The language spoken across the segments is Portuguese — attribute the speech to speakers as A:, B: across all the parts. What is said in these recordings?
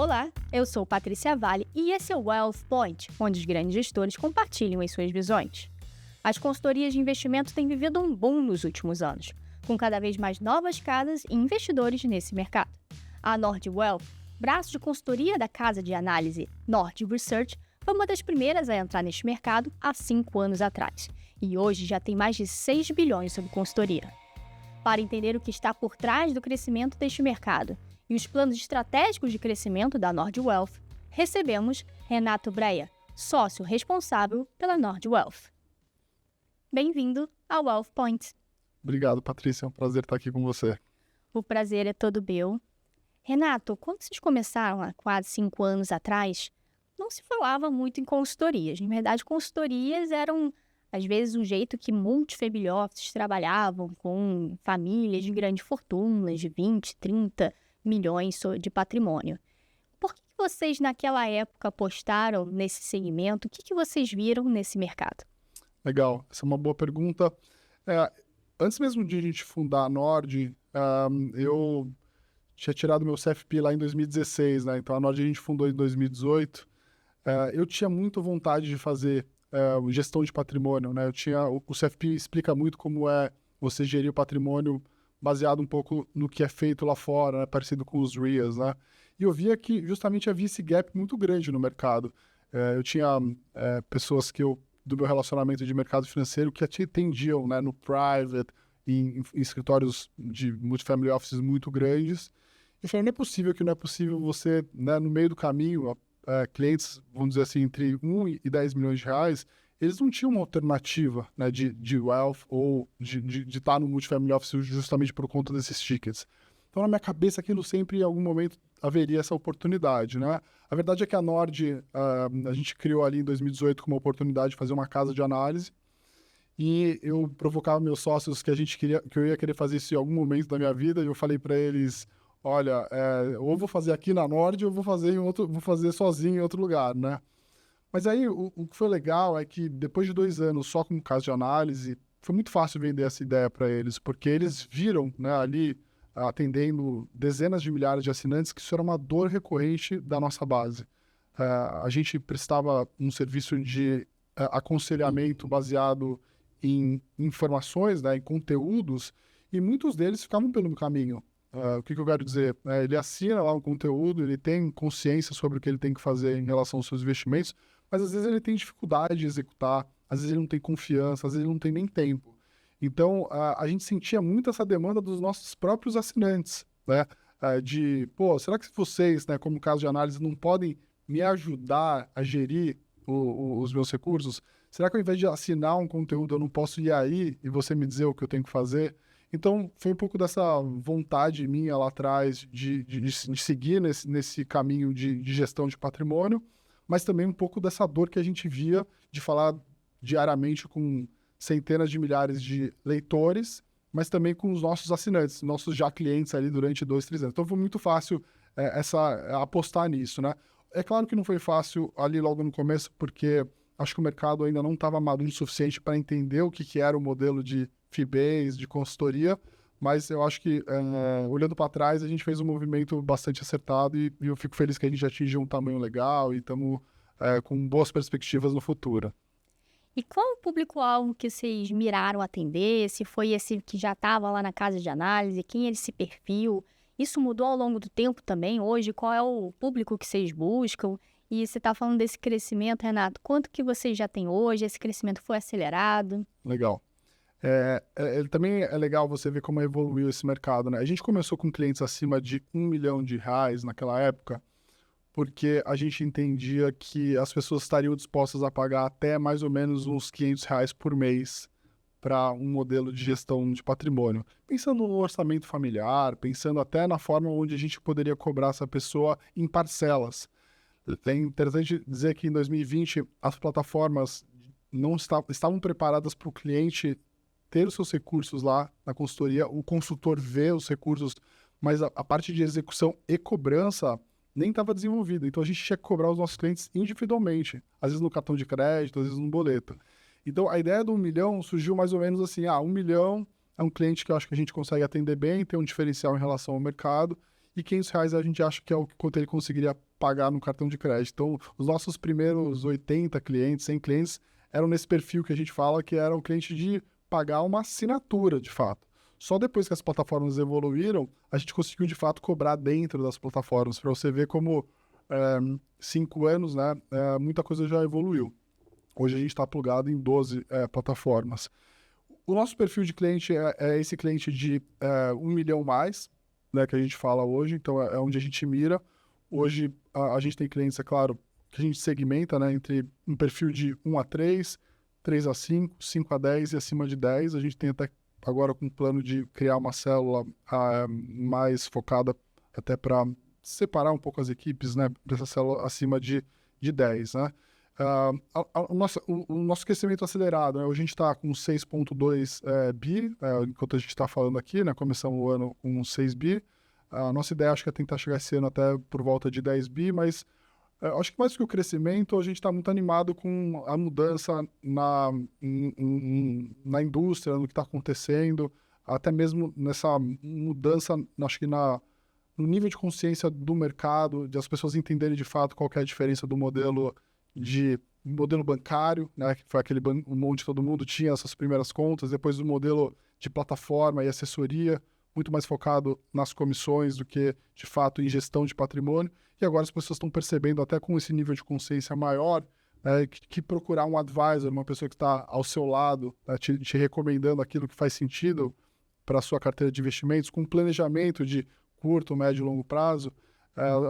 A: Olá, eu sou Patrícia Vale e esse é o Wealth Point, onde os grandes gestores compartilham as suas visões. As consultorias de investimento têm vivido um boom nos últimos anos, com cada vez mais novas casas e investidores nesse mercado. A Nord Wealth, braço de consultoria da casa de análise Nord Research, foi uma das primeiras a entrar neste mercado há 5 anos atrás, e hoje já tem mais de 6 bilhões sob consultoria. Para entender o que está por trás do crescimento deste mercado e os planos estratégicos de crescimento da Nord Wealth, recebemos Renato Breia, sócio responsável pela Nord Wealth. Bem-vindo ao Wealth Point.
B: Obrigado, Patrícia. É um prazer estar aqui com você.
A: O prazer é todo meu. Renato, quando vocês começaram há quase 5 anos atrás, não se falava muito em consultorias. Na verdade, consultorias eram, às vezes, um jeito que multifamily offices trabalhavam com famílias de grandes fortunas, de 20, 30 milhões de patrimônio. Por que vocês, naquela época, apostaram nesse segmento? O que vocês viram nesse mercado?
B: Legal. Essa é uma boa pergunta. Antes mesmo de a gente fundar a Nord, eu tinha tirado meu CFP lá em 2016, né? Então a Nord a gente fundou em 2018. Eu tinha muita vontade de fazer gestão de patrimônio, né? O CFP explica muito como é você gerir o patrimônio baseado um pouco no que é feito lá fora, né? Parecido com os RIAs, né? E eu via que justamente havia esse gap muito grande no mercado. Eu tinha pessoas do meu relacionamento de mercado financeiro que atendiam, né, no private, em escritórios de multifamily offices muito grandes. E falei, não é possível você, né, no meio do caminho, clientes, vamos dizer assim, entre 1 e 10 milhões de reais, eles não tinham uma alternativa, né, de wealth ou de estar no multifamily office justamente por conta desses tickets. Então, na minha cabeça, aquilo sempre, em algum momento, haveria essa oportunidade, né? A verdade é que a Nord, a gente criou ali em 2018 com uma oportunidade de fazer uma casa de análise, e eu provocava meus sócios que eu ia querer fazer isso em algum momento da minha vida, e eu falei para eles, olha, ou vou fazer aqui na Nord, ou vou fazer sozinho em outro lugar, né? Mas aí, o que foi legal é que depois de 2 anos só com casa de análise, foi muito fácil vender essa ideia para eles, porque eles viram, né, ali, atendendo dezenas de milhares de assinantes, que isso era uma dor recorrente da nossa base. A gente prestava um serviço de aconselhamento baseado em informações, né, em conteúdos, e muitos deles ficavam pelo caminho. O que eu quero dizer? Ele assina lá um conteúdo, ele tem consciência sobre o que ele tem que fazer em relação aos seus investimentos, mas às vezes ele tem dificuldade de executar, às vezes ele não tem confiança, às vezes ele não tem nem tempo. Então, a gente sentia muito essa demanda dos nossos próprios assinantes, né? Será que vocês, né, como caso de análise, não podem me ajudar a gerir os meus recursos? Será que ao invés de assinar um conteúdo, eu não posso ir aí e você me dizer o que eu tenho que fazer? Então, foi um pouco dessa vontade minha lá atrás de seguir nesse caminho de gestão de patrimônio, mas também um pouco dessa dor que a gente via de falar diariamente com centenas de milhares de leitores, mas também com os nossos assinantes, nossos já clientes ali durante 2, 3 anos. Então foi muito fácil apostar nisso, né? É claro que não foi fácil ali logo no começo, porque acho que o mercado ainda não estava maduro o suficiente para entender o que era o modelo de fee-based, de consultoria, mas eu acho que, olhando para trás, a gente fez um movimento bastante acertado e eu fico feliz que a gente atingiu um tamanho legal e estamos com boas perspectivas no futuro.
A: E qual o público-alvo que vocês miraram atender? Se foi esse que já estava lá na casa de análise? Quem é esse perfil? Isso mudou ao longo do tempo também? Hoje, qual é o público que vocês buscam? E você está falando desse crescimento, Renato. Quanto que vocês já têm hoje? Esse crescimento foi acelerado?
B: Legal. Também é legal você ver como evoluiu esse mercado, né? A gente começou com clientes acima de R$1 milhão naquela época, porque a gente entendia que as pessoas estariam dispostas a pagar até mais ou menos uns R$500 por mês para um modelo de gestão de patrimônio. Pensando no orçamento familiar, pensando até na forma onde a gente poderia cobrar essa pessoa em parcelas. É interessante dizer que em 2020 as plataformas não estavam preparadas para o cliente ter os seus recursos lá na consultoria, o consultor vê os recursos, mas a parte de execução e cobrança nem estava desenvolvida. Então a gente tinha que cobrar os nossos clientes individualmente, às vezes no cartão de crédito, às vezes no boleto. Então a ideia do 1 milhão surgiu mais ou menos assim, 1 milhão é um cliente que eu acho que a gente consegue atender bem, tem um diferencial em relação ao mercado, e R$500 a gente acha que é o quanto ele conseguiria pagar no cartão de crédito. Então, os nossos primeiros 80 clientes, 100 clientes, eram nesse perfil que a gente fala que era o cliente de pagar uma assinatura, de fato. Só depois que as plataformas evoluíram, a gente conseguiu, de fato, cobrar dentro das plataformas, para você ver como 5 anos, né, muita coisa já evoluiu. Hoje a gente está plugado em 12 plataformas. O nosso perfil de cliente é esse cliente de 1 milhão mais, né, que a gente fala hoje, então é onde a gente mira. Hoje a gente tem clientes, é claro, que a gente segmenta, né, entre um perfil de 1 a 3, 3 a 5, 5 a 10 e acima de 10. A gente tem até agora com um plano de criar uma célula mais focada até para separar um pouco as equipes, né, dessa célula acima de 10, né? O nosso crescimento acelerado, né? Hoje a gente está com 6,2 bi, enquanto a gente está falando aqui, né? Começamos o ano com 6 bi. A nossa ideia acho que é tentar chegar esse ano até por volta de 10 bi, mas acho que mais do que o crescimento, a gente está muito animado com a mudança na indústria, no que está acontecendo, até mesmo nessa mudança, acho que no nível de consciência do mercado, de as pessoas entenderem de fato qual que é a diferença do modelo bancário, né, que foi aquele onde todo mundo tinha essas primeiras contas, depois do modelo de plataforma e assessoria, muito mais focado nas comissões do que, de fato, em gestão de patrimônio. E agora as pessoas estão percebendo, até com esse nível de consciência maior, que procurar um advisor, uma pessoa que está ao seu lado, né, te recomendando aquilo que faz sentido para a sua carteira de investimentos, com planejamento de curto, médio e longo prazo,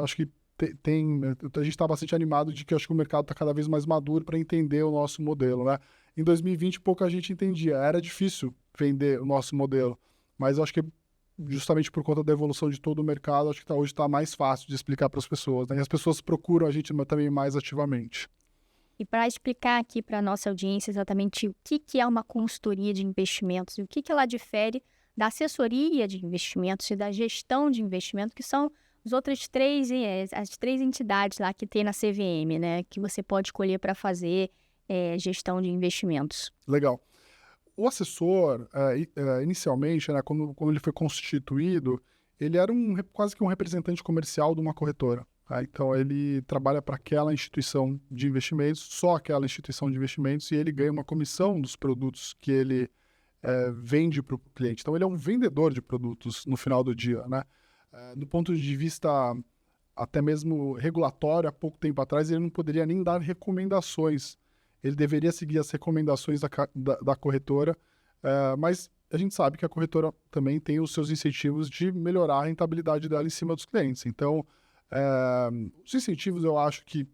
B: acho que a gente está bastante animado de que acho que o mercado está cada vez mais maduro para entender o nosso modelo, né? Em 2020, pouca gente entendia. Era difícil vender o nosso modelo, mas eu acho que justamente por conta da evolução de todo o mercado, acho que hoje está mais fácil de explicar para as pessoas, né? E as pessoas procuram a gente também mais ativamente.
A: E para explicar aqui para a nossa audiência exatamente o que é uma consultoria de investimentos e o que ela difere da assessoria de investimentos e da gestão de investimento, que são as três entidades lá que tem na CVM, né, que você pode escolher para fazer gestão de investimentos.
B: Legal. O assessor, inicialmente, né, quando ele foi constituído, ele era quase que um representante comercial de uma corretora. Tá? Então, ele trabalha para aquela instituição de investimentos, só aquela instituição de investimentos, e ele ganha uma comissão dos produtos que ele vende para o cliente. Então, ele é um vendedor de produtos no final do dia, né? Do ponto de vista até mesmo regulatório, há pouco tempo atrás, ele não poderia nem dar recomendações. Ele deveria seguir as recomendações da corretora, mas a gente sabe que a corretora também tem os seus incentivos de melhorar a rentabilidade dela em cima dos clientes. Então, os incentivos eu acho que,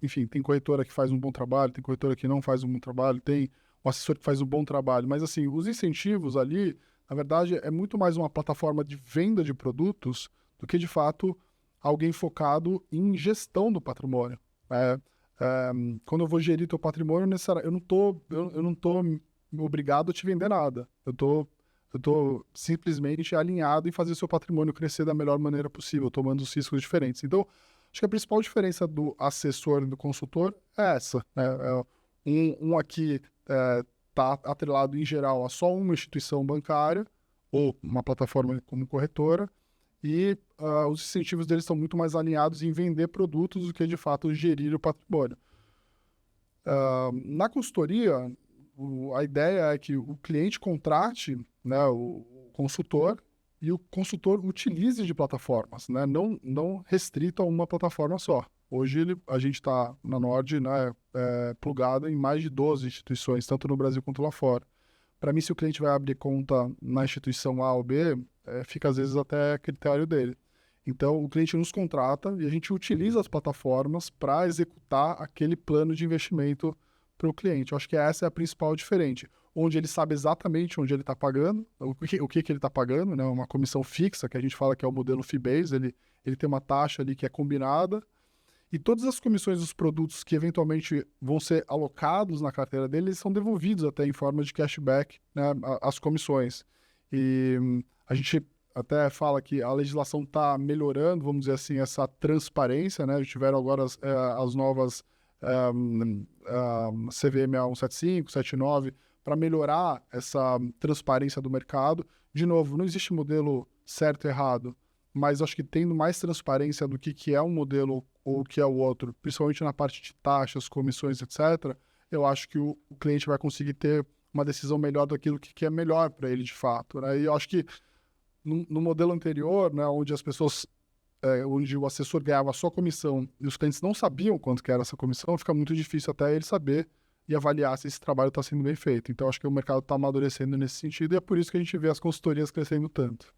B: enfim, tem corretora que faz um bom trabalho, tem corretora que não faz um bom trabalho, tem um assessor que faz um bom trabalho, mas assim, os incentivos ali, na verdade, é muito mais uma plataforma de venda de produtos do que, de fato, alguém focado em gestão do patrimônio. Quando eu vou gerir teu patrimônio, eu não tô obrigado a te vender nada. Eu tô simplesmente alinhado em fazer seu patrimônio crescer da melhor maneira possível, tomando os riscos diferentes. Então, acho que a principal diferença do assessor e do consultor é essa, né? Um aqui está atrelado, em geral, a só uma instituição bancária ou uma plataforma como corretora, e os incentivos deles estão muito mais alinhados em vender produtos do que, de fato, gerir o patrimônio. Na consultoria, a ideia é que o cliente contrate, né, o consultor, e o consultor utilize de plataformas, né, não restrito a uma plataforma só. Hoje a gente está na Nord, né, plugado em mais de 12 instituições, tanto no Brasil quanto lá fora. Para mim, se o cliente vai abrir conta na instituição A ou B, fica às vezes até a critério dele. Então, o cliente nos contrata e a gente utiliza as plataformas para executar aquele plano de investimento para o cliente. Eu acho que essa é a principal diferença, onde ele sabe exatamente onde ele está pagando, o que ele está pagando, né? Uma comissão fixa, que a gente fala que é o modelo fee-based, ele tem uma taxa ali que é combinada, e todas as comissões dos produtos que eventualmente vão ser alocados na carteira dele, eles são devolvidos até em forma de cashback, né, as comissões. E a gente até fala que a legislação está melhorando, vamos dizer assim, essa transparência, né? Tiveram agora as novas CVM 175, 179, para melhorar essa transparência do mercado. De novo, não existe modelo certo e errado. mas acho que tendo mais transparência do que é um modelo ou o que é o outro, principalmente na parte de taxas, comissões, etc., eu acho que o cliente vai conseguir ter uma decisão melhor daquilo que é melhor para ele de fato, né? E eu acho que no modelo anterior, né, onde as pessoas, onde o assessor ganhava só comissão e os clientes não sabiam quanto que era essa comissão, fica muito difícil até ele saber e avaliar se esse trabalho está sendo bem feito. Então, acho que o mercado está amadurecendo nesse sentido e é por isso que a gente vê as consultorias crescendo tanto.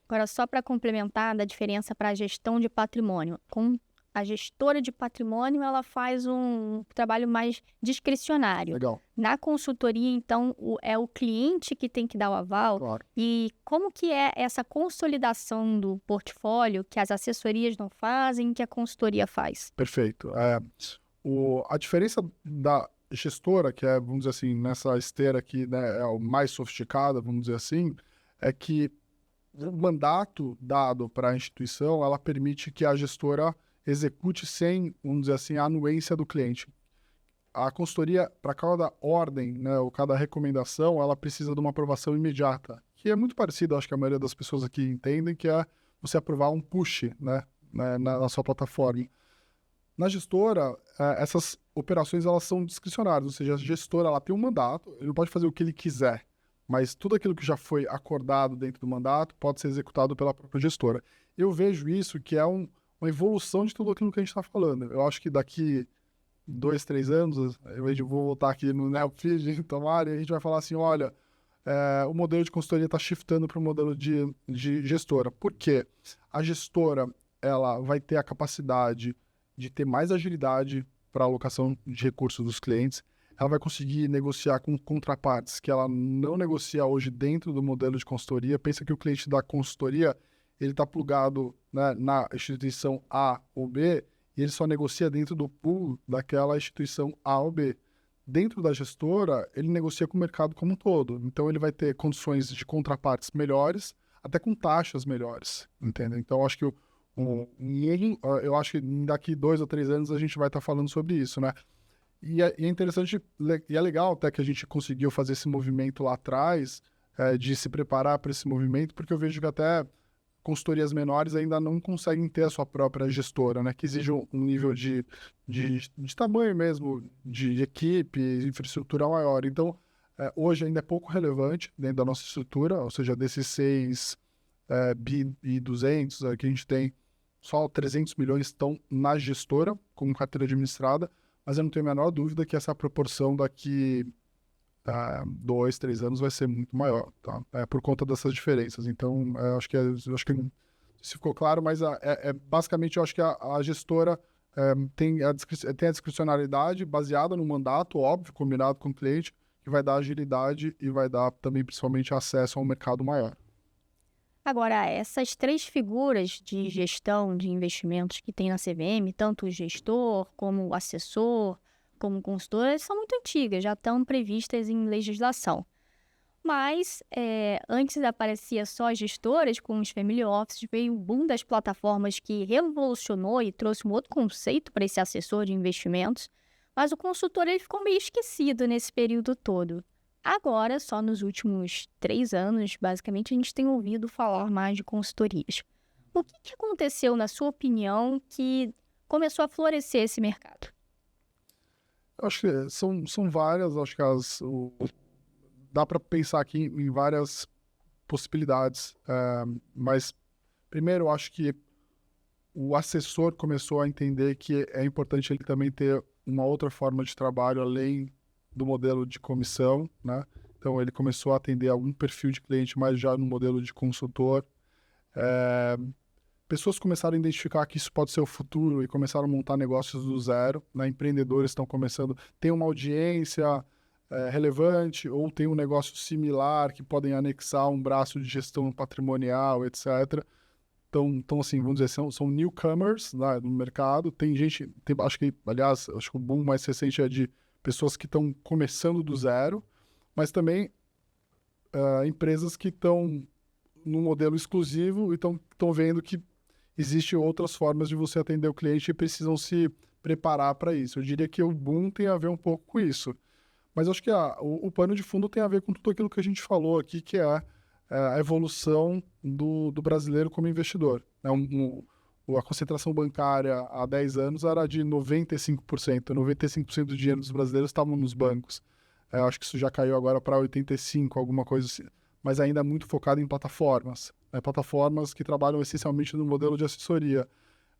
A: Agora, só para complementar da diferença para a gestão de patrimônio. Com a gestora de patrimônio, ela faz um trabalho mais discricionário.
B: Legal.
A: Na consultoria, então, é o cliente que tem que dar o aval.
B: Claro.
A: E como que é essa consolidação do portfólio que as assessorias não fazem, que a consultoria faz?
B: Perfeito. A diferença da gestora, que é, vamos dizer assim, nessa esteira aqui, né, é o mais sofisticada, vamos dizer assim, é que o mandato dado para a instituição, ela permite que a gestora execute sem, vamos dizer assim, a anuência do cliente. A consultoria, para cada ordem, né, ou cada recomendação, ela precisa de uma aprovação imediata, que é muito parecido, acho que a maioria das pessoas aqui entendem, que é você aprovar um push, né, na sua plataforma. Na gestora, essas operações elas são discricionárias, ou seja, a gestora ela tem um mandato, ele pode fazer o que ele quiser, mas tudo aquilo que já foi acordado dentro do mandato pode ser executado pela própria gestora. Eu vejo isso que é uma evolução de tudo aquilo que a gente está falando. Eu acho que daqui 2, 3 anos, eu vou voltar aqui no Neofeed, tomara, e a gente vai falar assim, olha, o modelo de consultoria está shiftando para o modelo de gestora. Por quê? A gestora ela vai ter a capacidade de ter mais agilidade para a alocação de recursos dos clientes, ela vai conseguir negociar com contrapartes que ela não negocia hoje dentro do modelo de consultoria. Pensa que o cliente da consultoria, ele está plugado, né, na instituição A ou B, e ele só negocia dentro do pool daquela instituição A ou B. Dentro da gestora, ele negocia com o mercado como um todo. Então, ele vai ter condições de contrapartes melhores, até com taxas melhores, entende? Então, acho que eu acho que daqui 2 ou 3 anos a gente vai estar falando sobre isso, né? E é interessante, e é legal até que a gente conseguiu fazer esse movimento lá atrás, de se preparar para esse movimento, porque eu vejo que até consultorias menores ainda não conseguem ter a sua própria gestora, né? Que exige um nível de tamanho mesmo, de equipe, infraestrutura maior. Então, hoje ainda é pouco relevante dentro da nossa estrutura, ou seja, desses 6 bi e 200 que a gente tem, só 300 milhões estão na gestora, como carteira administrada, mas eu não tenho a menor dúvida que essa proporção daqui 2, 3 anos vai ser muito maior, tá? Por conta dessas diferenças. Então, acho que se ficou claro, mas basicamente eu acho que a gestora tem a discricionalidade baseada no mandato, óbvio, combinado com o cliente, que vai dar agilidade e vai dar também, principalmente, acesso a um mercado maior.
A: Agora, essas 3 figuras de gestão de investimentos que tem na CVM, tanto o gestor, como o assessor, como o consultor, elas são muito antigas, já estão previstas em legislação. Mas, antes aparecia só as gestoras com os family offices, veio o boom das plataformas que revolucionou e trouxe um outro conceito para esse assessor de investimentos, mas o consultor ele ficou meio esquecido nesse período todo. Agora, só nos últimos 3 anos, basicamente, a gente tem ouvido falar mais de consultorias. O que aconteceu, na sua opinião, que começou a florescer esse mercado?
B: Eu acho que são várias, acho que dá para pensar aqui em várias possibilidades, mas primeiro eu acho que o assessor começou a entender que é importante ele também ter uma outra forma de trabalho além do modelo de comissão, né? Então ele começou a atender algum perfil de cliente mais já no modelo de consultor. Pessoas começaram a identificar que isso pode ser o futuro e começaram a montar negócios do zero, né? Empreendedores estão começando, tem uma audiência relevante ou tem um negócio similar que podem anexar um braço de gestão patrimonial, etc. Então assim, vamos dizer, são newcomers, né, no mercado. Tem gente, acho que o boom mais recente é de pessoas que estão começando do zero, mas também empresas que estão no modelo exclusivo e estão vendo que existem outras formas de você atender o cliente e precisam se preparar para isso. Eu diria que o boom tem a ver um pouco com isso. Mas acho que o pano de fundo tem a ver com tudo aquilo que a gente falou aqui, que é a evolução do brasileiro como investidor. A concentração bancária há 10 anos era de 95%. 95% do dinheiro dos brasileiros estavam nos bancos. Eu acho que isso já caiu agora para 85%, alguma coisa assim. Mas ainda é muito focado em plataformas. Plataformas que trabalham essencialmente no modelo de assessoria.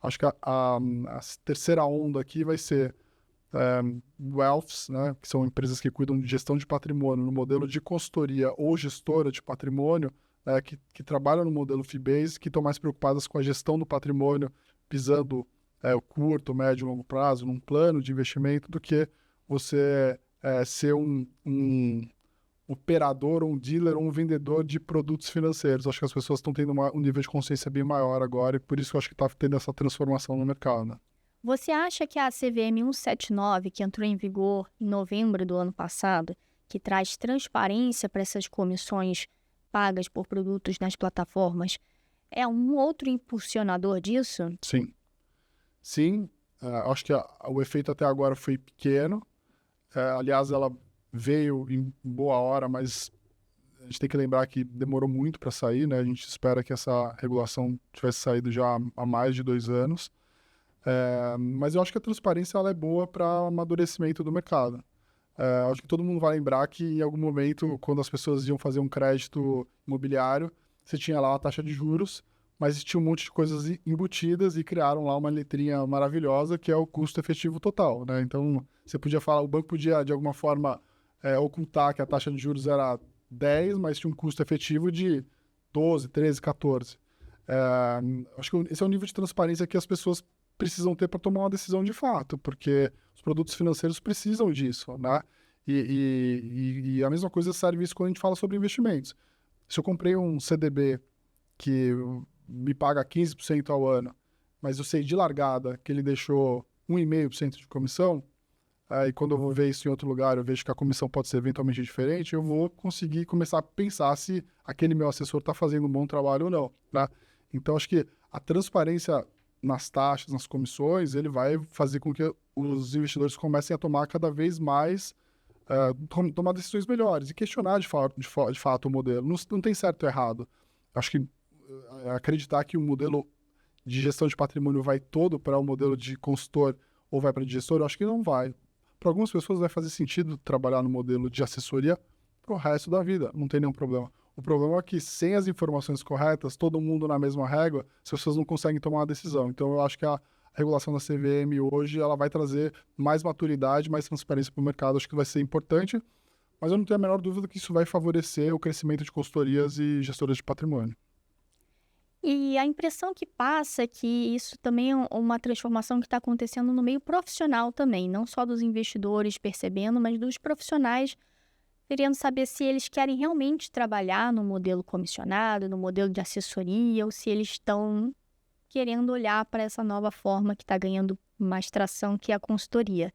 B: Acho que a terceira onda aqui vai ser wealths, né, que são empresas que cuidam de gestão de patrimônio no modelo de consultoria ou gestora de patrimônio, que trabalham no modelo fee-based, que estão mais preocupadas com a gestão do patrimônio, visando o curto, médio e longo prazo, num plano de investimento, do que você ser um operador, um dealer ou um vendedor de produtos financeiros. Acho que as pessoas estão tendo um nível de consciência bem maior agora, e por isso que eu acho que está tendo essa transformação no mercado. Né?
A: Você acha que a CVM 179, que entrou em vigor em novembro do ano passado, que traz transparência para essas comissões pagas por produtos nas plataformas, é um outro impulsionador disso?
B: Sim. Sim, acho que o efeito até agora foi pequeno. Aliás, ela veio em boa hora, mas a gente tem que lembrar que demorou muito para sair, né? A gente espera que essa regulação tivesse saído já há mais de 2 anos. Mas eu acho que a transparência ela é boa para o amadurecimento do mercado. Acho que todo mundo vai lembrar que em algum momento, quando as pessoas iam fazer um crédito imobiliário, você tinha lá a taxa de juros, mas tinha um monte de coisas embutidas e criaram lá uma letrinha maravilhosa que é o custo efetivo total, né? Então, você podia falar, o banco podia, de alguma forma, ocultar que a taxa de juros era 10, mas tinha um custo efetivo de 12, 13, 14. Acho que esse é o nível de transparência que as pessoas precisam ter para tomar uma decisão de fato, porque os produtos financeiros precisam disso, né? E a mesma coisa serve isso quando a gente fala sobre investimentos. Se eu comprei um CDB que me paga 15% ao ano, mas eu sei de largada que ele deixou 1,5% de comissão, e quando eu vou ver isso em outro lugar, eu vejo que a comissão pode ser eventualmente diferente, eu vou conseguir começar a pensar se aquele meu assessor está fazendo um bom trabalho ou não, né? Então, acho que a transparência nas taxas, nas comissões, ele vai fazer com que os investidores comecem a tomar cada vez mais, tomar decisões melhores e questionar de fato o modelo. Não tem certo ou errado. Acho que acreditar que o modelo de gestão de patrimônio vai todo para o modelo de consultor ou vai para de gestor, eu acho que não vai. Para algumas pessoas vai fazer sentido trabalhar no modelo de assessoria para o resto da vida, não tem nenhum problema. O problema é que sem as informações corretas, todo mundo na mesma régua, as pessoas não conseguem tomar uma decisão. Então eu acho que a regulação da CVM hoje ela vai trazer mais maturidade, mais transparência para o mercado, acho que vai ser importante, mas eu não tenho a menor dúvida que isso vai favorecer o crescimento de consultorias e gestoras de patrimônio.
A: E a impressão que passa é que isso também é uma transformação que está acontecendo no meio profissional também, não só dos investidores percebendo, mas dos profissionais querendo saber se eles querem realmente trabalhar no modelo comissionado, no modelo de assessoria, ou se eles estão querendo olhar para essa nova forma que está ganhando mais tração, que é a consultoria.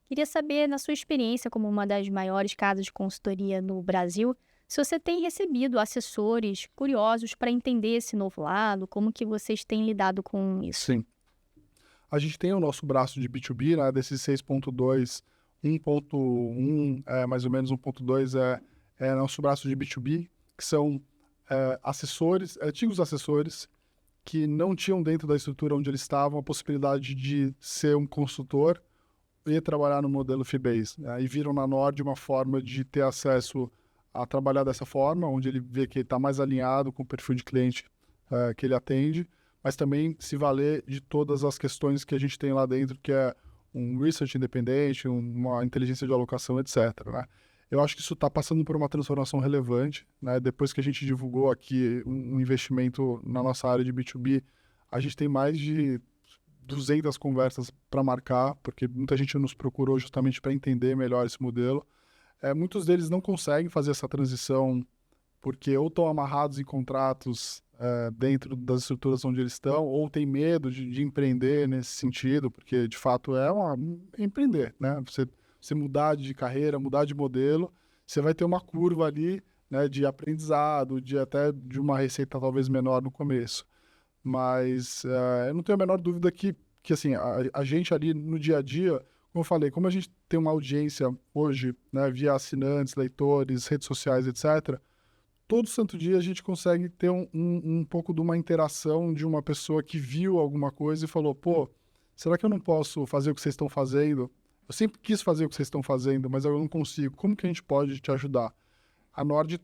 A: Queria saber, na sua experiência como uma das maiores casas de consultoria no Brasil, se você tem recebido assessores curiosos para entender esse novo lado, como que vocês têm lidado com isso?
B: Sim. A gente tem o nosso braço de B2B, né, desses 6.2, 1.1, mais ou menos 1.2 é nosso braço de B2B, que são assessores, antigos assessores, que não tinham dentro da estrutura onde eles estavam a possibilidade de ser um consultor e trabalhar no modelo fee-based. E viram na Nord uma forma de ter acesso a trabalhar dessa forma, onde ele vê que ele está mais alinhado com o perfil de cliente que ele atende, mas também se valer de todas as questões que a gente tem lá dentro, que é um research independente, uma inteligência de alocação, etc. Né? Eu acho que isso está passando por uma transformação relevante. Né? Depois que a gente divulgou aqui um investimento na nossa área de B2B, a gente tem mais de 200 conversas para marcar, porque muita gente nos procurou justamente para entender melhor esse modelo. Muitos deles não conseguem fazer essa transição porque ou estão amarrados em contratos dentro das estruturas onde eles estão, ou têm medo de empreender nesse sentido, porque de fato é empreender, né? Você mudar de carreira, mudar de modelo, você vai ter uma curva ali, né, de aprendizado, até de uma receita talvez menor no começo. Mas eu não tenho a menor dúvida que assim, a gente ali no dia a dia, como eu falei, como a gente tem uma audiência hoje, né, via assinantes, leitores, redes sociais, etc., todo santo dia a gente consegue ter um pouco de uma interação de uma pessoa que viu alguma coisa e falou, pô, será que eu não posso fazer o que vocês estão fazendo? Eu sempre quis fazer o que vocês estão fazendo, mas eu não consigo. Como que a gente pode te ajudar? A Nord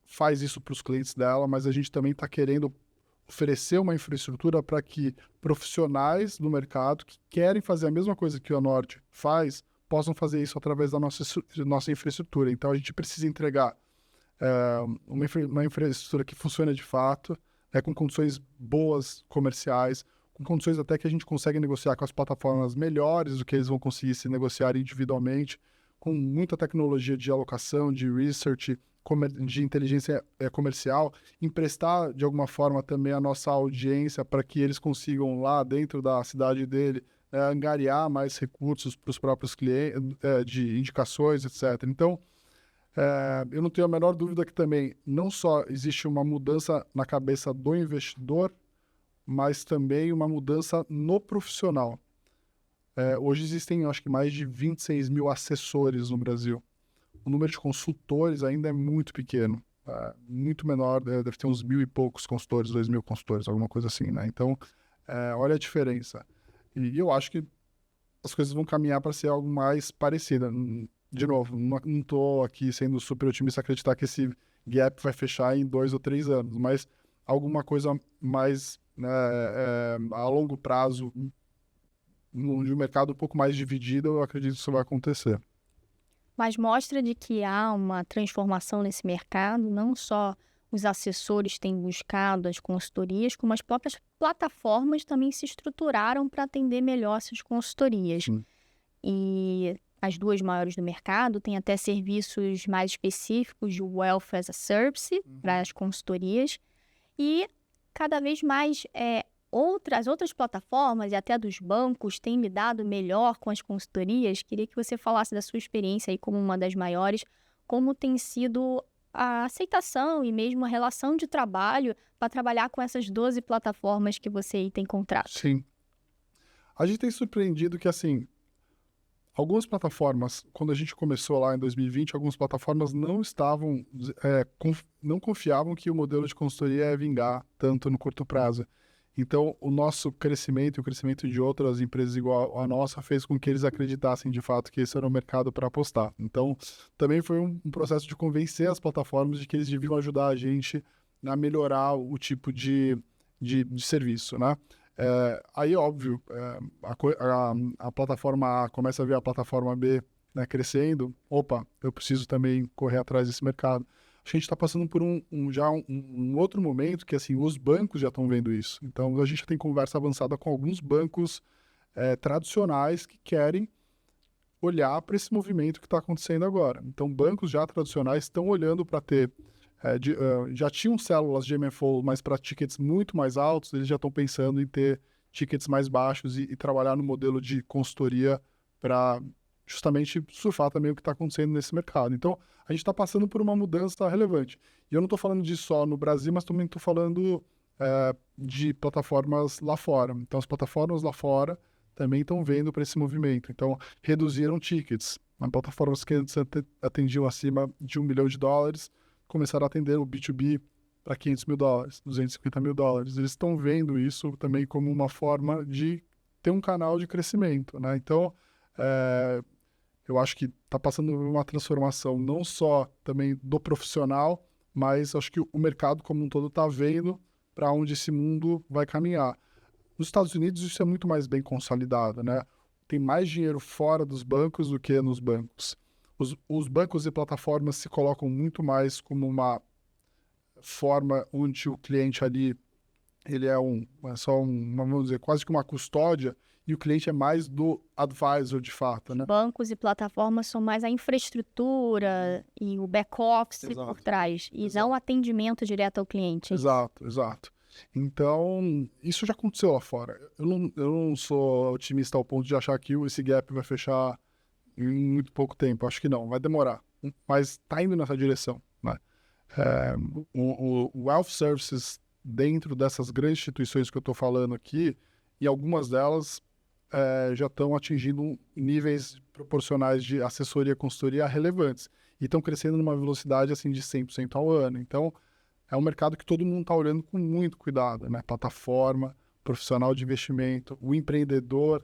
B: faz isso para os clientes dela, mas a gente também está querendo oferecer uma infraestrutura para que profissionais do mercado que querem fazer a mesma coisa que a Nord faz, possam fazer isso através da nossa infraestrutura. Então, a gente precisa entregar uma infraestrutura que funcione de fato, com condições boas comerciais, com condições até que a gente consegue negociar com as plataformas melhores do que eles vão conseguir se negociar individualmente, com muita tecnologia de alocação, de research, de inteligência comercial, emprestar de alguma forma também a nossa audiência para que eles consigam lá dentro da cidade dele angariar mais recursos para os próprios clientes, de indicações, etc. Então, eu não tenho a menor dúvida que também não só existe uma mudança na cabeça do investidor, mas também uma mudança no profissional. Hoje existem, acho que, mais de 26 mil assessores no Brasil. O número de consultores ainda é muito pequeno, muito menor, deve ter uns 1.000 e poucos consultores, 2.000 consultores, alguma coisa assim, né? Então, olha a diferença. E eu acho que as coisas vão caminhar para ser algo mais parecido. De novo, não estou aqui sendo super otimista acreditar que esse gap vai fechar em 2 ou 3 anos, mas alguma coisa mais a longo prazo, de um mercado um pouco mais dividido, eu acredito que isso vai acontecer.
A: Mas mostra de que há uma transformação nesse mercado, não só os assessores têm buscado as consultorias, como as próprias plataformas também se estruturaram para atender melhor essas consultorias.
B: Sim.
A: E as duas maiores do mercado têm até serviços mais específicos de Wealth as a Service para as consultorias. E cada vez mais as outras plataformas e até dos bancos têm lidado melhor com as consultorias. Queria que você falasse da sua experiência aí como uma das maiores, como tem sido a aceitação e mesmo a relação de trabalho para trabalhar com essas 12 plataformas que você aí tem contrato.
B: Sim. A gente tem surpreendido que, assim, algumas plataformas, quando a gente começou lá em 2020, algumas plataformas não estavam, não confiavam que o modelo de consultoria ia vingar tanto no curto prazo. Então, o nosso crescimento e o crescimento de outras empresas igual a nossa fez com que eles acreditassem de fato que esse era o mercado para apostar. Então, também foi um processo de convencer as plataformas de que eles deviam ajudar a gente a melhorar o tipo de serviço, né? Aí, óbvio, a plataforma A começa a ver a plataforma B, né, crescendo. Opa, eu preciso também correr atrás desse mercado. A gente está passando por um outro momento que, assim, os bancos já estão vendo isso. Então, a gente já tem conversa avançada com alguns bancos tradicionais que querem olhar para esse movimento que está acontecendo agora. Então, bancos já tradicionais estão olhando para ter... já tinham células de MFO, mas para tickets muito mais altos, eles já estão pensando em ter tickets mais baixos e trabalhar no modelo de consultoria para justamente surfar também o que está acontecendo nesse mercado. Então, a gente está passando por uma mudança relevante. E eu não estou falando disso só no Brasil, mas também estou falando de plataformas lá fora. Então, as plataformas lá fora também estão vendo para esse movimento. Então, reduziram tickets. As plataformas que antes atendiam acima de $1 milhão, começaram a atender o B2B para $500 mil, $250 mil. Eles estão vendo isso também como uma forma de ter um canal de crescimento, né? Então, eu acho que está passando por uma transformação não só também do profissional, mas acho que o mercado como um todo está vendo para onde esse mundo vai caminhar. Nos Estados Unidos isso é muito mais bem consolidado, né? Tem mais dinheiro fora dos bancos do que nos bancos. Os bancos e plataformas se colocam muito mais como uma forma onde o cliente ali, ele vamos dizer, quase que uma custódia, e o cliente é mais do advisor de fato, né?
A: Bancos e plataformas são mais a infraestrutura e o back-office por trás, e não o atendimento direto ao cliente.
B: Exato. Então, isso já aconteceu lá fora. Eu não sou otimista ao ponto de achar que esse gap vai fechar em muito pouco tempo. Acho que não, vai demorar. Mas está indo nessa direção, né? O Wealth Services, dentro dessas grandes instituições que eu estou falando aqui, e algumas delas já estão atingindo níveis proporcionais de assessoria e consultoria relevantes. E estão crescendo numa velocidade assim, de 100% ao ano. Então, é um mercado que todo mundo está olhando com muito cuidado, né? Plataforma, profissional de investimento, o empreendedor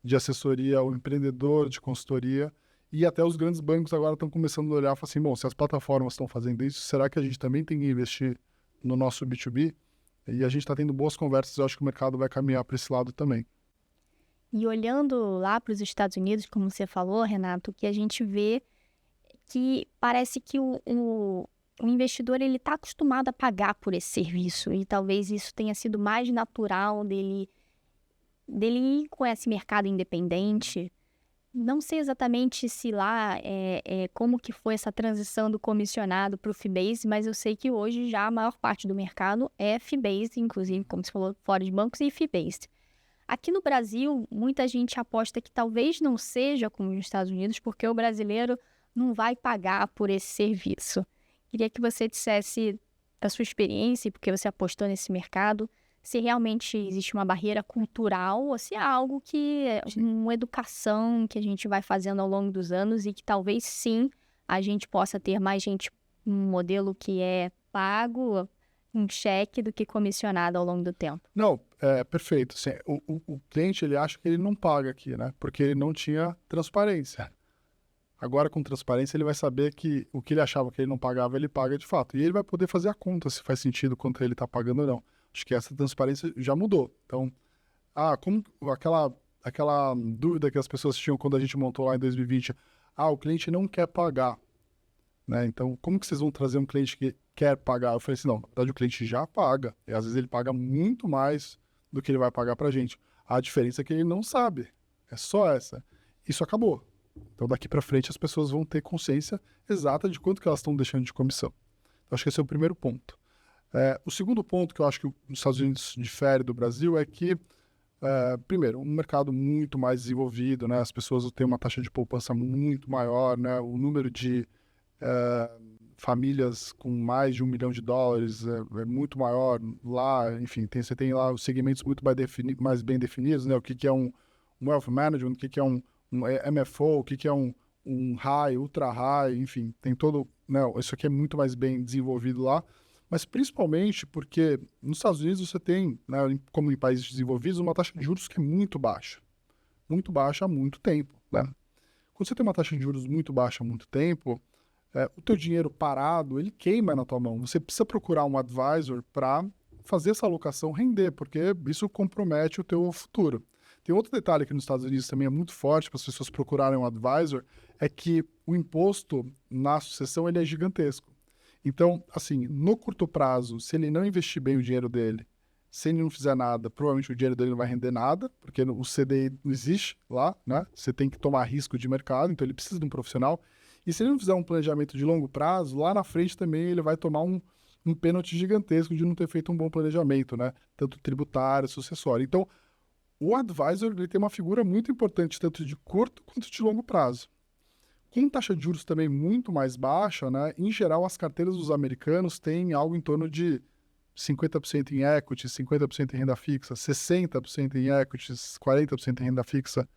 B: de assessoria, o empreendedor de consultoria, e até os grandes bancos agora estão começando a olhar e falar assim, bom, se as plataformas estão fazendo isso, será que a gente também tem que investir no nosso B2B? E a gente está tendo boas conversas, eu acho que o mercado vai caminhar para esse lado também.
A: E olhando lá para os Estados Unidos, como você falou, Renato, que a gente vê que parece que o investidor ele está acostumado a pagar por esse serviço e talvez isso tenha sido mais natural dele ir com esse mercado independente. Não sei exatamente se lá como que foi essa transição do comissionado para o fee-based, mas eu sei que hoje já a maior parte do mercado é fee-based, inclusive, como você falou, fora de bancos e fee-based. Aqui no Brasil, muita gente aposta que talvez não seja como nos Estados Unidos, porque o brasileiro não vai pagar por esse serviço. Queria que você dissesse da sua experiência, porque você apostou nesse mercado, se realmente existe uma barreira cultural ou se é algo que é uma educação que a gente vai fazendo ao longo dos anos e que talvez sim a gente possa ter mais gente, um modelo que é pago, um cheque do que comissionado ao longo do tempo.
B: Não, perfeito. Assim, o cliente ele acha que ele não paga aqui, né? Porque ele não tinha transparência. Agora, com transparência, ele vai saber que o que ele achava que ele não pagava, ele paga de fato. E ele vai poder fazer a conta se faz sentido quanto ele está pagando ou não. Acho que essa transparência já mudou. Então, como aquela dúvida que as pessoas tinham quando a gente montou lá em 2020, o cliente não quer pagar, né? Então, como que vocês vão trazer um cliente que quer pagar? Eu falei assim, não, na verdade o cliente já paga. E às vezes ele paga muito mais do que ele vai pagar pra gente. A diferença é que ele não sabe. É só essa. Isso acabou. Então, daqui para frente, as pessoas vão ter consciência exata de quanto que elas estão deixando de comissão. Então, acho que esse é o primeiro ponto. O segundo ponto que eu acho que os Estados Unidos difere do Brasil é que, primeiro, um mercado muito mais desenvolvido, né? As pessoas têm uma taxa de poupança muito maior, né? O número de famílias com mais de $1 milhão é muito maior lá. Enfim, você tem lá os segmentos muito mais bem definidos, né? O que é um wealth management, o que é um MFO, o que é um high, ultra high, enfim, tem todo, né, isso aqui é muito mais bem desenvolvido lá, mas principalmente porque nos Estados Unidos você tem, né, como em países desenvolvidos, uma taxa de juros que é muito baixa há muito tempo, né? Quando você tem uma taxa de juros muito baixa há muito tempo, o teu dinheiro parado, ele queima na tua mão, você precisa procurar um advisor para fazer essa alocação render, porque isso compromete o teu futuro. Tem outro detalhe que nos Estados Unidos também é muito forte para as pessoas procurarem um advisor, é que o imposto na sucessão ele é gigantesco. Então, assim, no curto prazo, se ele não investir bem o dinheiro dele, se ele não fizer nada, provavelmente o dinheiro dele não vai render nada, porque o CDI não existe lá, né? Você tem que tomar risco de mercado, então ele precisa de um profissional. E se ele não fizer um planejamento de longo prazo, lá na frente também ele vai tomar um pênalti gigantesco de não ter feito um bom planejamento, né? Tanto tributário, sucessório. Então, o advisor ele tem uma figura muito importante, tanto de curto quanto de longo prazo. Com taxa de juros também muito mais baixa, né, em geral as carteiras dos americanos têm algo em torno de 50% em equity, 50% em renda fixa, 60% em equities, 40% em renda fixa.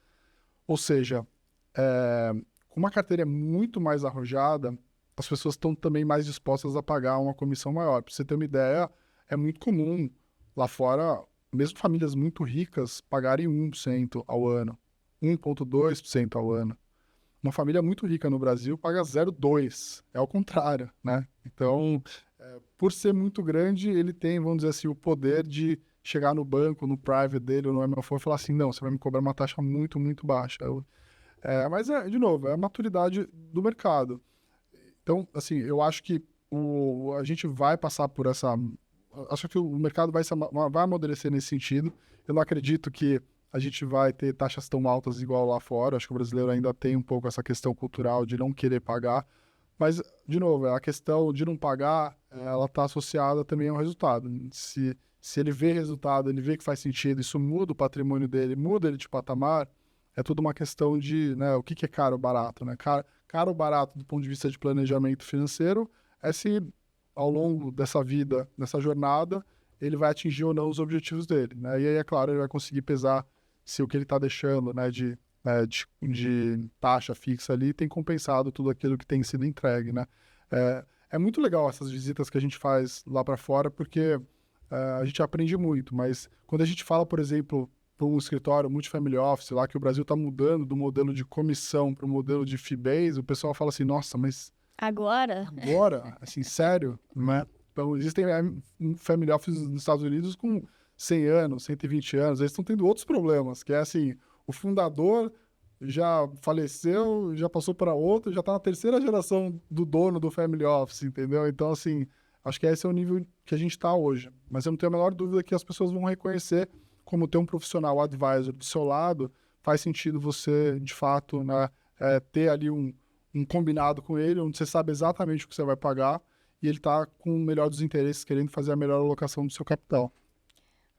B: Ou seja, com uma carteira muito mais arrojada, as pessoas estão também mais dispostas a pagar uma comissão maior. Para você ter uma ideia, é muito comum lá fora, mesmo famílias muito ricas pagarem 1% ao ano, 1,2% ao ano. Uma família muito rica no Brasil paga 0,2%, é ao contrário, né? Então, por ser muito grande, ele tem, vamos dizer assim, o poder de chegar no banco, no private dele ou no MFO e falar assim, não, você vai me cobrar uma taxa muito, muito baixa. Mas, de novo, é a maturidade do mercado. Então, assim, eu acho que a gente vai passar por essa... Acho que o mercado vai amadurecer nesse sentido. Eu não acredito que a gente vai ter taxas tão altas igual lá fora. Acho que o brasileiro ainda tem um pouco essa questão cultural de não querer pagar. Mas, de novo, a questão de não pagar, ela está associada também ao resultado. Se ele vê resultado, ele vê que faz sentido, isso muda o patrimônio dele, muda ele de patamar, é tudo uma questão de, né, o que é caro ou barato, né? Caro ou barato do ponto de vista de planejamento financeiro é se ao longo dessa vida, dessa jornada, ele vai atingir ou não os objetivos dele, né? E aí, é claro, ele vai conseguir pesar se o que ele está deixando, né, de taxa fixa ali tem compensado tudo aquilo que tem sido entregue, né? É muito legal essas visitas que a gente faz lá para fora, porque a gente aprende muito, mas quando a gente fala, por exemplo, para um escritório multifamily office, lá que o Brasil está mudando do modelo de comissão para o modelo de fee-based, o pessoal fala assim, nossa, mas
A: Agora,
B: agora, assim, sério, né? Então, existem family offices nos Estados Unidos com 100 anos, 120 anos, eles estão tendo outros problemas, que é assim, o fundador já faleceu, já passou para outro, já está na terceira geração do dono do family office, entendeu? Então, assim, acho que esse é o nível que a gente está hoje. Mas eu não tenho a menor dúvida que as pessoas vão reconhecer como ter um profissional advisor do seu lado, faz sentido você, de fato, né, ter ali um combinado com ele, onde você sabe exatamente o que você vai pagar e ele está com o melhor dos interesses, querendo fazer a melhor alocação do seu capital.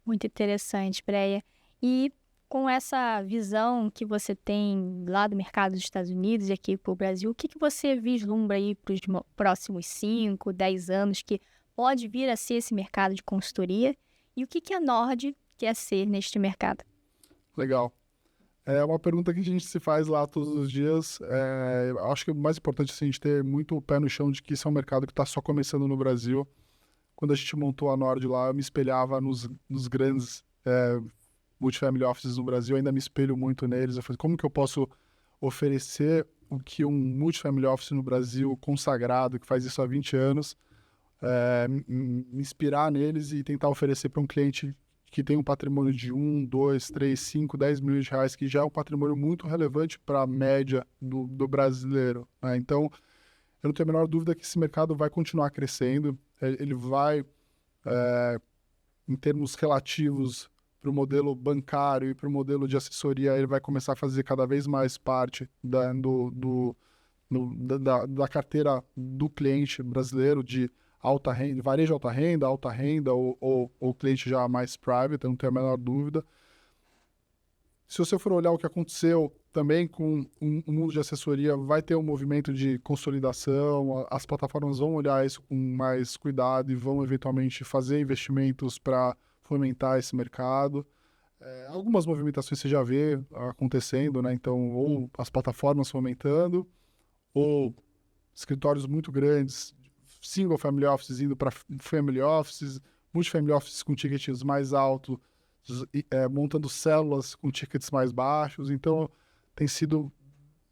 A: muito interessante, Breia. E com essa visão que você tem lá do mercado dos Estados Unidos e aqui para o Brasil, o que você vislumbra aí para os próximos 5, 10 anos que pode vir a ser esse mercado de consultoria? E o que a Nord quer ser neste mercado?
B: Legal. É uma pergunta que a gente se faz lá todos os dias. Acho que o mais importante é a gente ter muito o pé no chão de que isso é um mercado que está só começando no Brasil. Quando a gente montou a Nord lá, eu me espelhava nos grandes multifamily offices no Brasil, eu ainda me espelho muito neles. Eu falei, como que eu posso oferecer o que um multifamily office no Brasil consagrado, que faz isso há 20 anos, me inspirar neles e tentar oferecer para um cliente que tem um patrimônio de 1, 2, 3, 5, 10 milhões de reais, que já é um patrimônio muito relevante para a média do brasileiro, né? Então, eu não tenho a menor dúvida que esse mercado vai continuar crescendo. Ele vai, em termos relativos, para o modelo bancário e para o modelo de assessoria, ele vai começar a fazer cada vez mais parte da carteira do cliente brasileiro de alta renda, varejo alta renda ou cliente já mais private, eu não tenho a menor dúvida. Se você for olhar o que aconteceu também com o mundo de assessoria, vai ter um movimento de consolidação, as plataformas vão olhar isso com mais cuidado e vão eventualmente fazer investimentos para fomentar esse mercado. Algumas movimentações você já vê acontecendo, né? Então, ou as plataformas fomentando, ou escritórios muito grandes, single family offices indo para family offices, multifamily offices com tickets mais altos, montando células com tickets mais baixos. Então, tem sido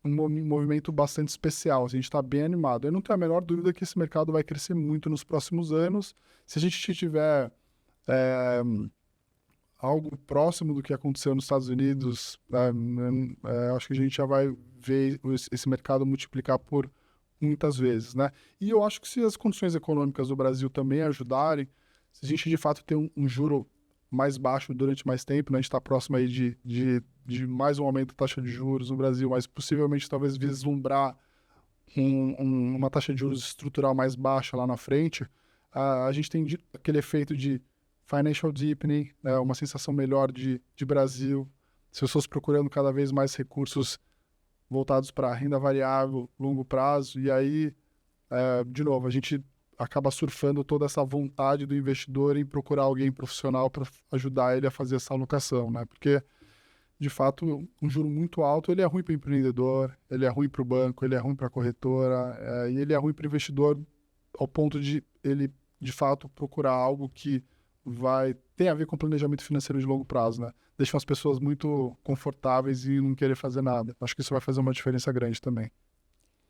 B: um movimento bastante especial. A gente está bem animado. Eu não tenho a menor dúvida que esse mercado vai crescer muito nos próximos anos. Se a gente tiver algo próximo do que aconteceu nos Estados Unidos, acho que a gente já vai ver esse mercado multiplicar por muitas vezes, né? E eu acho que se as condições econômicas do Brasil também ajudarem, se a gente de fato ter um juro mais baixo durante mais tempo, né? A gente está próximo aí de mais um aumento da taxa de juros no Brasil, mas possivelmente talvez vislumbrar uma taxa de juros estrutural mais baixa lá na frente, a gente tem aquele efeito de financial deepening, né? Uma sensação melhor de Brasil, as pessoas procurando cada vez mais recursos voltados para renda variável, longo prazo, e aí, de novo, a gente acaba surfando toda essa vontade do investidor em procurar alguém profissional para ajudar ele a fazer essa alocação, né? Porque, de fato, um juro muito alto, ele é ruim para o empreendedor, ele é ruim para o banco, ele é ruim para a corretora, e ele é ruim para o investidor ao ponto de ele, de fato, procurar algo que tem a ver com planejamento financeiro de longo prazo, né? Deixam as pessoas muito confortáveis e não querer fazer nada. Acho que isso vai fazer uma diferença grande também.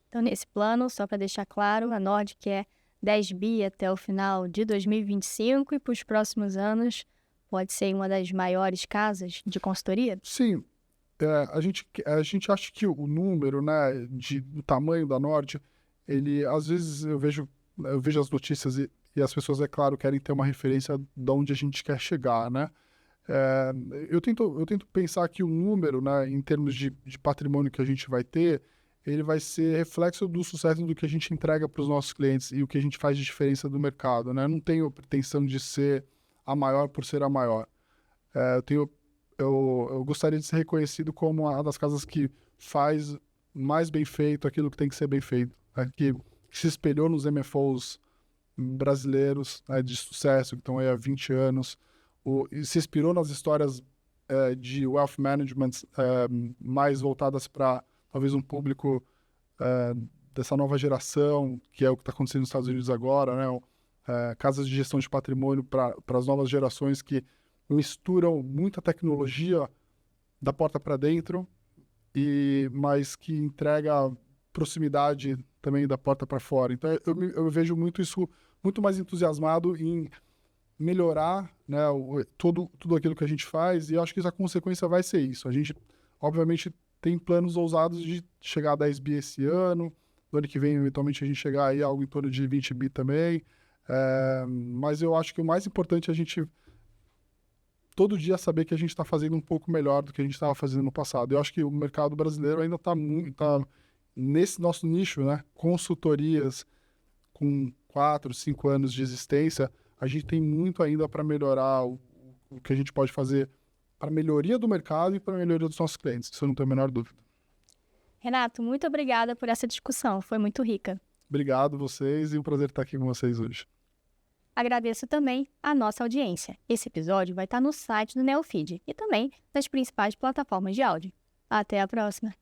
A: Então, nesse plano, só para deixar claro, a Nord quer 10 bi até o final de 2025 e para os próximos anos pode ser uma das maiores casas de consultoria?
B: Sim. A gente acha que o número, né, do tamanho da Nord, ele, às vezes, eu vejo as notícias e as pessoas, é claro, querem ter uma referência de onde a gente quer chegar, né? Eu tento pensar que o número, né, em termos de patrimônio que a gente vai ter, ele vai ser reflexo do sucesso do que a gente entrega para os nossos clientes e o que a gente faz de diferença do mercado, né? Eu não tenho pretensão de ser a maior por ser a maior. Eu gostaria de ser reconhecido como uma das casas que faz mais bem feito aquilo que tem que ser bem feito, né? Que se espelhou nos MFOs brasileiros, né, de sucesso, que estão aí há 20 anos, e se inspirou nas histórias de wealth management mais voltadas para talvez um público dessa nova geração, que é o que está acontecendo nos Estados Unidos agora, né? Casas de gestão de patrimônio para as novas gerações que misturam muita tecnologia da porta para dentro, mas que entrega proximidade também da porta para fora. Então, eu vejo muito isso, muito mais entusiasmado em melhorar, né, tudo aquilo que a gente faz, e eu acho que a consequência vai ser isso. A gente, obviamente, tem planos ousados de chegar a 10 bi esse ano, no ano que vem, eventualmente, a gente chegar aí a algo em torno de 20 bi também, mas eu acho que o mais importante é a gente todo dia saber que a gente está fazendo um pouco melhor do que a gente estava fazendo no passado. Eu acho que o mercado brasileiro ainda está nesse nosso nicho, né? Consultorias com 4, 5 anos de existência, a gente tem muito ainda para melhorar o que a gente pode fazer para a melhoria do mercado e para a melhoria dos nossos clientes. Isso eu não tenho a menor dúvida.
A: Renato, muito obrigada por essa discussão. Foi muito rica.
B: Obrigado a vocês e um prazer estar aqui com vocês hoje.
A: Agradeço também a nossa audiência. Esse episódio vai estar no site do Neofeed e também nas principais plataformas de áudio. Até a próxima!